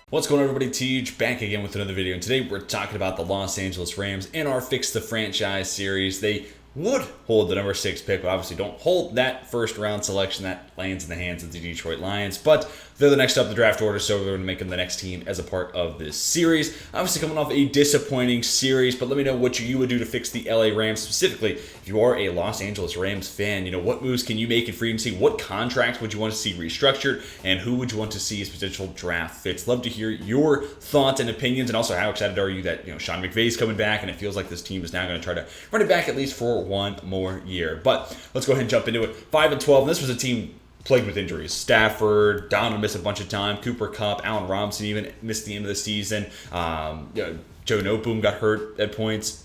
What's going on, everybody? Tej back again with another video, and today we're talking about the Los Angeles Rams in our Fix the Franchise series. They would hold the number 6 pick, but obviously don't hold that first round selection. That lands in the hands of the Detroit Lions, but they're the next up the draft order, so they're going to make them the next team as a part of this series. Obviously coming off a disappointing series, but let me know what you would do to fix the LA Rams. Specifically, if you are a Los Angeles Rams fan, what moves can you make in free agency? What contracts would you want to see restructured? And who would you want to see as potential draft fits? Love to hear your thoughts and opinions, and also how excited are you that Sean McVay's coming back, and it feels like this team is now going to try to run it back at least for one more year. But let's go ahead and jump into it. 5-12, and this was a team plagued with injuries. Stafford, Donald missed a bunch of time. Cooper Kupp, Allen Robinson even missed the end of the season. Joe Noteboom got hurt at points.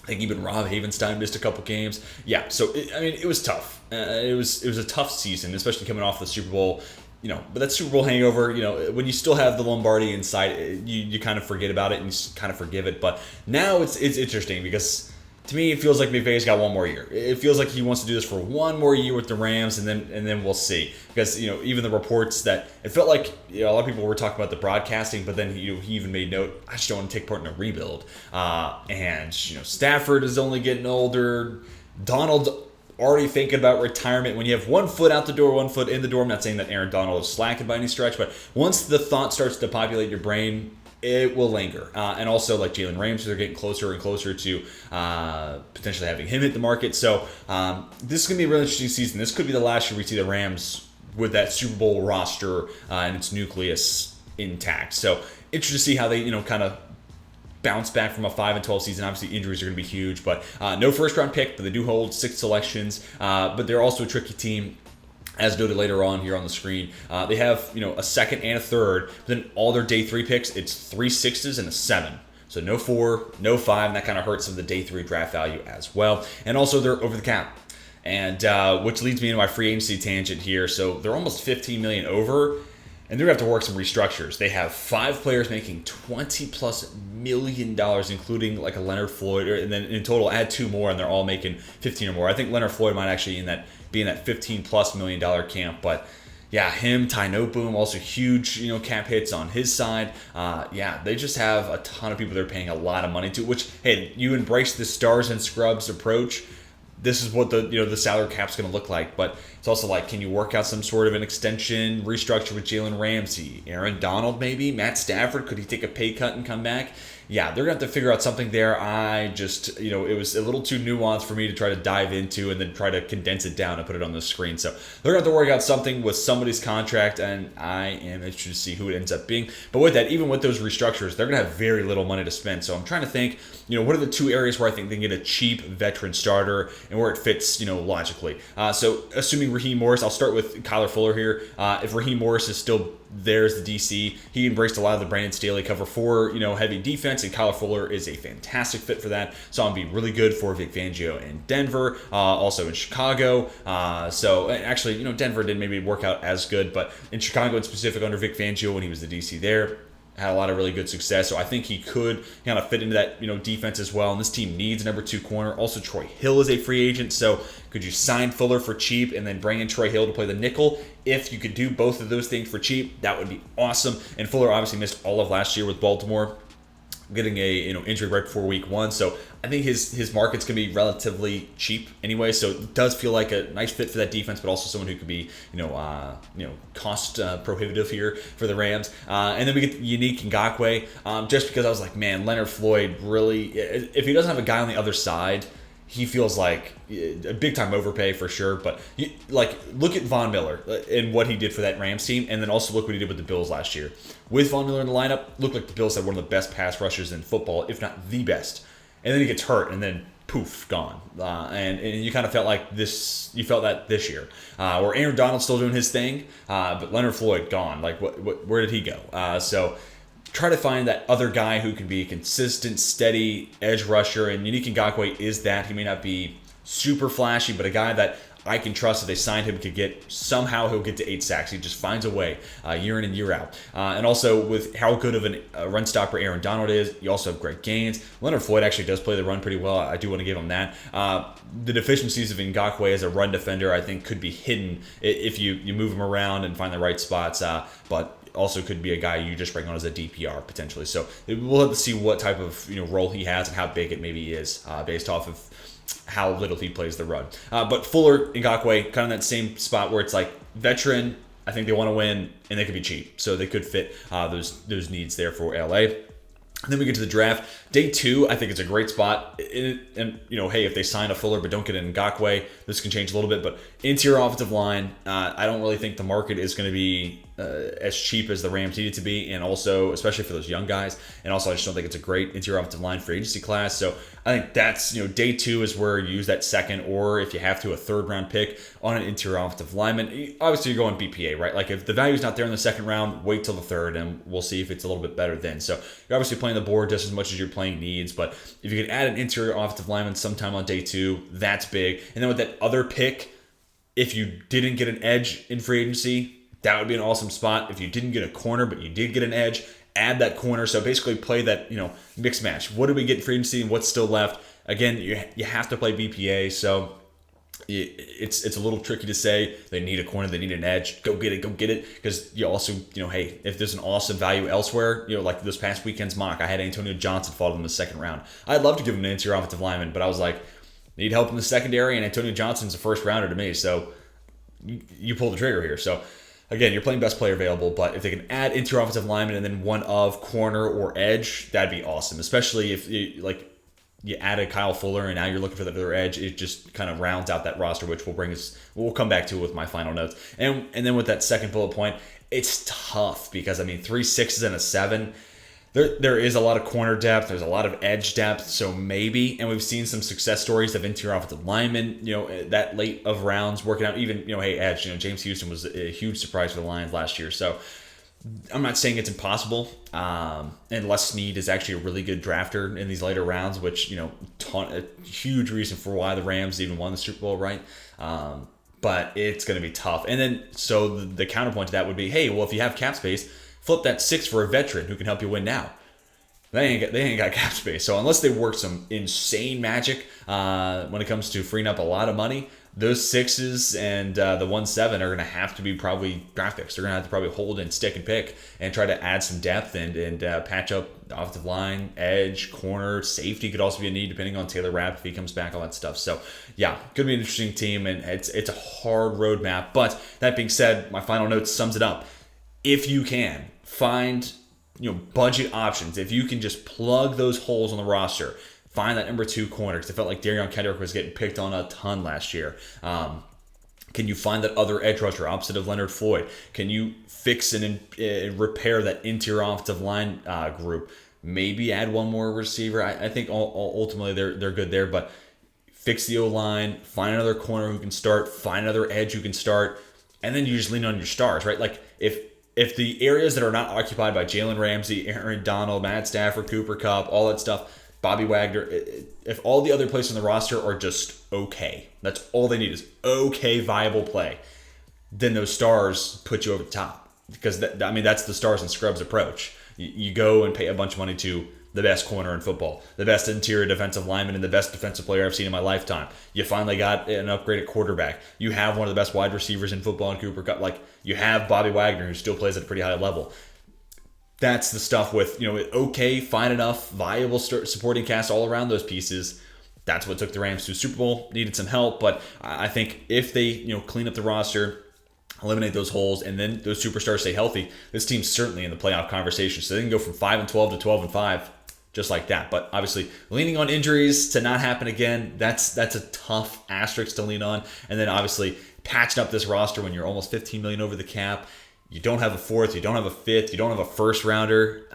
I think even Rob Havenstein missed a couple games. Yeah, so it was tough. It was a tough season, especially coming off the Super Bowl. But that Super Bowl hangover, when you still have the Lombardi inside, you kind of forget about it and you kind of forgive it. But now it's interesting because, to me, it feels like McVay's got one more year. It feels like he wants to do this for one more year with the Rams, and then we'll see. Because even the reports that it felt like a lot of people were talking about the broadcasting, but then he even made note, I just don't want to take part in a rebuild. And Stafford is only getting older. Donald already thinking about retirement. When you have one foot out the door, one foot in the door, I'm not saying that Aaron Donald is slacking by any stretch, but once the thought starts to populate your brain, it will linger. And also, like Jalen Ramsey, they're getting closer and closer to potentially having him hit the market. So this is going to be a really interesting season. This could be the last year we see the Rams with that Super Bowl roster and its nucleus intact. So interesting to see how they, kind of bounce back from a 5-12 season. Obviously, injuries are going to be huge, but no first-round pick, but they do hold 6 selections. But they're also a tricky team. As noted later on here on the screen, they have a second and a third. But then all their day 3 picks, it's 3 6s and a 7. So no 4, no 5, and that kind of hurts some of the day 3 draft value as well. And also they're over the cap, and which leads me into my free agency tangent here. So they're almost $15 million over, and they're gonna have to work some restructures. They have 5 players making $20+ million, including like a Leonard Floyd, and then in total add 2 more, and they're all making 15 or more. I think Leonard Floyd might actually be in that $15+ million camp, but yeah, him, Ty Noteboom, also huge, cap hits on his side. They just have a ton of people they're paying a lot of money to, which, hey, you embrace the stars and scrubs approach. This is what the salary cap's going to look like, but it's also like, can you work out some sort of an extension restructure with Jalen Ramsey, Aaron Donald, maybe Matt Stafford? Could he take a pay cut and come back? Yeah, they're going to have to figure out something there. I just, it was a little too nuanced for me to try to dive into and then try to condense it down and put it on the screen. So they're going to have to work out something with somebody's contract, and I am interested to see who it ends up being. But with that, even with those restructures, they're going to have very little money to spend. So I'm trying to think, what are the 2 areas where I think they can get a cheap veteran starter and where it fits, logically. So assuming Raheem Morris, I'll start with Kyler Fuller here. If Raheem Morris is still there as the DC, he embraced a lot of the Brandon Staley cover 4, heavy defense, and Kyler Fuller is a fantastic fit for that. So I'm be really good for Vic Fangio in Denver, also in Chicago. So actually, Denver didn't maybe work out as good, but in Chicago in specific under Vic Fangio when he was the DC there, had a lot of really good success. So I think he could kind of fit into that, defense as well. And this team needs a number 2 corner. Also, Troy Hill is a free agent. So could you sign Fuller for cheap and then bring in Troy Hill to play the nickel? If you could do both of those things for cheap, that would be awesome. And Fuller obviously missed all of last year with Baltimore, getting a injury right before week 1. So I think his market's gonna be relatively cheap anyway. So it does feel like a nice fit for that defense, but also someone who could be cost prohibitive here for the Rams. And then we get Unique Ngakoue, just because I was like, man, Leonard Floyd really, if he doesn't have a guy on the other side, he feels like a big-time overpay for sure. But look at Von Miller and what he did for that Rams team, and then also look what he did with the Bills last year. With Von Miller in the lineup, looked like the Bills had one of the best pass rushers in football, if not the best. And then he gets hurt, and then poof, gone. And you kind of felt like this. You felt that this year, where Aaron Donald's still doing his thing, but Leonard Floyd gone. Like where did he go? So try to find that other guy who can be a consistent, steady edge rusher, and Unique Ngakoue is that. He may not be super flashy, but a guy that I can trust if they signed him, somehow he'll get to 8 sacks. He just finds a way year in and year out. And also with how good of a run stopper Aaron Donald is, you also have Greg Gaines. Leonard Floyd actually does play the run pretty well. I do want to give him that. The deficiencies of Ngakoue as a run defender, I think, could be hidden if you move him around and find the right spots. But also could be a guy you just bring on as a DPR potentially. So we'll have to see what type of role he has and how big it maybe is based off of how little he plays the run. But Fuller, Ngakoue, kind of that same spot where it's like veteran. I think they want to win and they could be cheap, so they could fit those needs there for LA. And then we get to the draft. Day 2, I think it's a great spot. And hey, if they sign a Fuller but don't get an Ngakoue, this can change a little bit. But interior offensive line, I don't really think the market is going to be as cheap as the Rams need it to be. And also, especially for those young guys. And also, I just don't think it's a great interior offensive line for agency class. So I think that's, day 2 is where you use that second, or if you have to, a 3rd round pick on an interior offensive lineman. Obviously, you're going BPA, right? Like if the value's not there in the 2nd round, wait till the 3rd, and we'll see if it's a little bit better then. So you're obviously playing the board just as much as you're playing needs. But if you can add an interior offensive lineman sometime on day 2, that's big. And then with that other pick, if you didn't get an edge in free agency, that would be an awesome spot. If you didn't get a corner, but you did get an edge, add that corner. So basically play that, mix match. What do we get in free agency and what's still left? Again, you have to play BPA. So it's a little tricky to say they need a corner, they need an edge. Go get it. Because you also, hey, if there's an awesome value elsewhere, like this past weekend's mock, I had Antonio Johnson fall in the 2nd round. I'd love to give him an interior offensive lineman, but I was like, need help in the secondary, and Antonio Johnson's a 1st rounder to me. So you pull the trigger here. So again, you're playing best player available, but if they can add interior offensive lineman and then one of corner or edge, that'd be awesome. Especially if you added Kyle Fuller and now you're looking for the other edge, it just kind of rounds out that roster, which we'll come back to with my final notes. And then with that second bullet point, it's tough because 3 6s and a 7. There is a lot of corner depth. There's a lot of edge depth. So maybe, and we've seen some success stories of interior offensive linemen, that late of rounds working out. Even, hey, edge, James Houston was a huge surprise for the Lions last year. So I'm not saying it's impossible. And Les Snead is actually a really good drafter in these later rounds, which, a huge reason for why the Rams even won the Super Bowl, right? But it's going to be tough. And then, so the counterpoint to that would be, hey, well, if you have cap space, flip that 6 for a veteran who can help you win now. They ain't got cap space. So unless they work some insane magic when it comes to freeing up a lot of money, those 6s and the 1-7 are going to have to be probably draft picks. They're going to have to probably hold and stick and pick and try to add some depth and patch up the offensive line, edge, corner, safety could also be a need depending on Taylor Rapp if he comes back, all that stuff. So yeah, could be an interesting team, and it's a hard roadmap. But that being said, my final note sums it up. If you can find, budget options, if you can just plug those holes on the roster, find that number 2 corner, because it felt like Darion Kendrick was getting picked on a ton last year. Can you find that other edge rusher opposite of Leonard Floyd? Can you fix and repair that interior offensive line group? Maybe add one more receiver. I think ultimately they're good there, but fix the O-line, find another corner who can start, find another edge who can start, and then you just lean on your stars, right? Like if the areas that are not occupied by Jalen Ramsey, Aaron Donald, Matt Stafford, Cooper Kupp, all that stuff, Bobby Wagner, if all the other places on the roster are just okay, that's all they need is okay, viable play, then those stars put you over the top. Because, that's the stars and scrubs approach. You go and pay a bunch of money to the best corner in football, the best interior defensive lineman, and the best defensive player I've seen in my lifetime. You finally got an upgraded quarterback. You have one of the best wide receivers in football in Cooper Kupp. Like, you have Bobby Wagner, who still plays at a pretty high level. That's the stuff with, okay, fine enough, viable supporting cast all around those pieces. That's what took the Rams to the Super Bowl. Needed some help, but I think if they, clean up the roster, eliminate those holes, and then those superstars stay healthy, this team's certainly in the playoff conversation. So they can go from 5-12 to 12-5, just like that. But obviously, leaning on injuries to not happen again, that's a tough asterisk to lean on. And then obviously, patching up this roster when you're almost $15 million over the cap. You don't have a 4th, you don't have a 5th, you don't have a 1st rounder.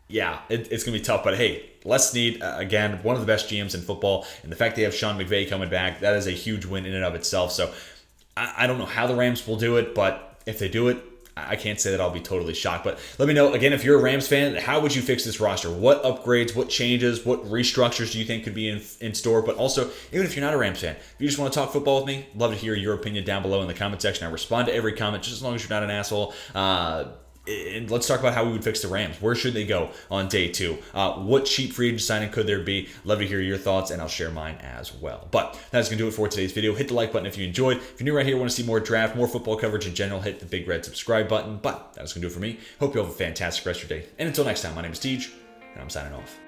It's going to be tough. But hey, Les Snead, again, one of the best GMs in football. And the fact they have Sean McVay coming back, that is a huge win in and of itself. So I don't know how the Rams will do it, but if they do it, I can't say that I'll be totally shocked. But let me know, again, if you're a Rams fan, how would you fix this roster? What upgrades, what changes, what restructures do you think could be in store? But also, even if you're not a Rams fan, if you just want to talk football with me, love to hear your opinion down below in the comment section. I respond to every comment, just as long as you're not an asshole. And let's talk about how we would fix the Rams. Where should they go on day 2? What cheap free agent signing could there be? Love to hear your thoughts, and I'll share mine as well. But that's going to do it for today's video. Hit the like button if you enjoyed. If you're new right here, want to see more draft, more football coverage in general, hit the big red subscribe button. But that's going to do it for me. Hope you have a fantastic rest of your day. And until next time, my name is Tej, and I'm signing off.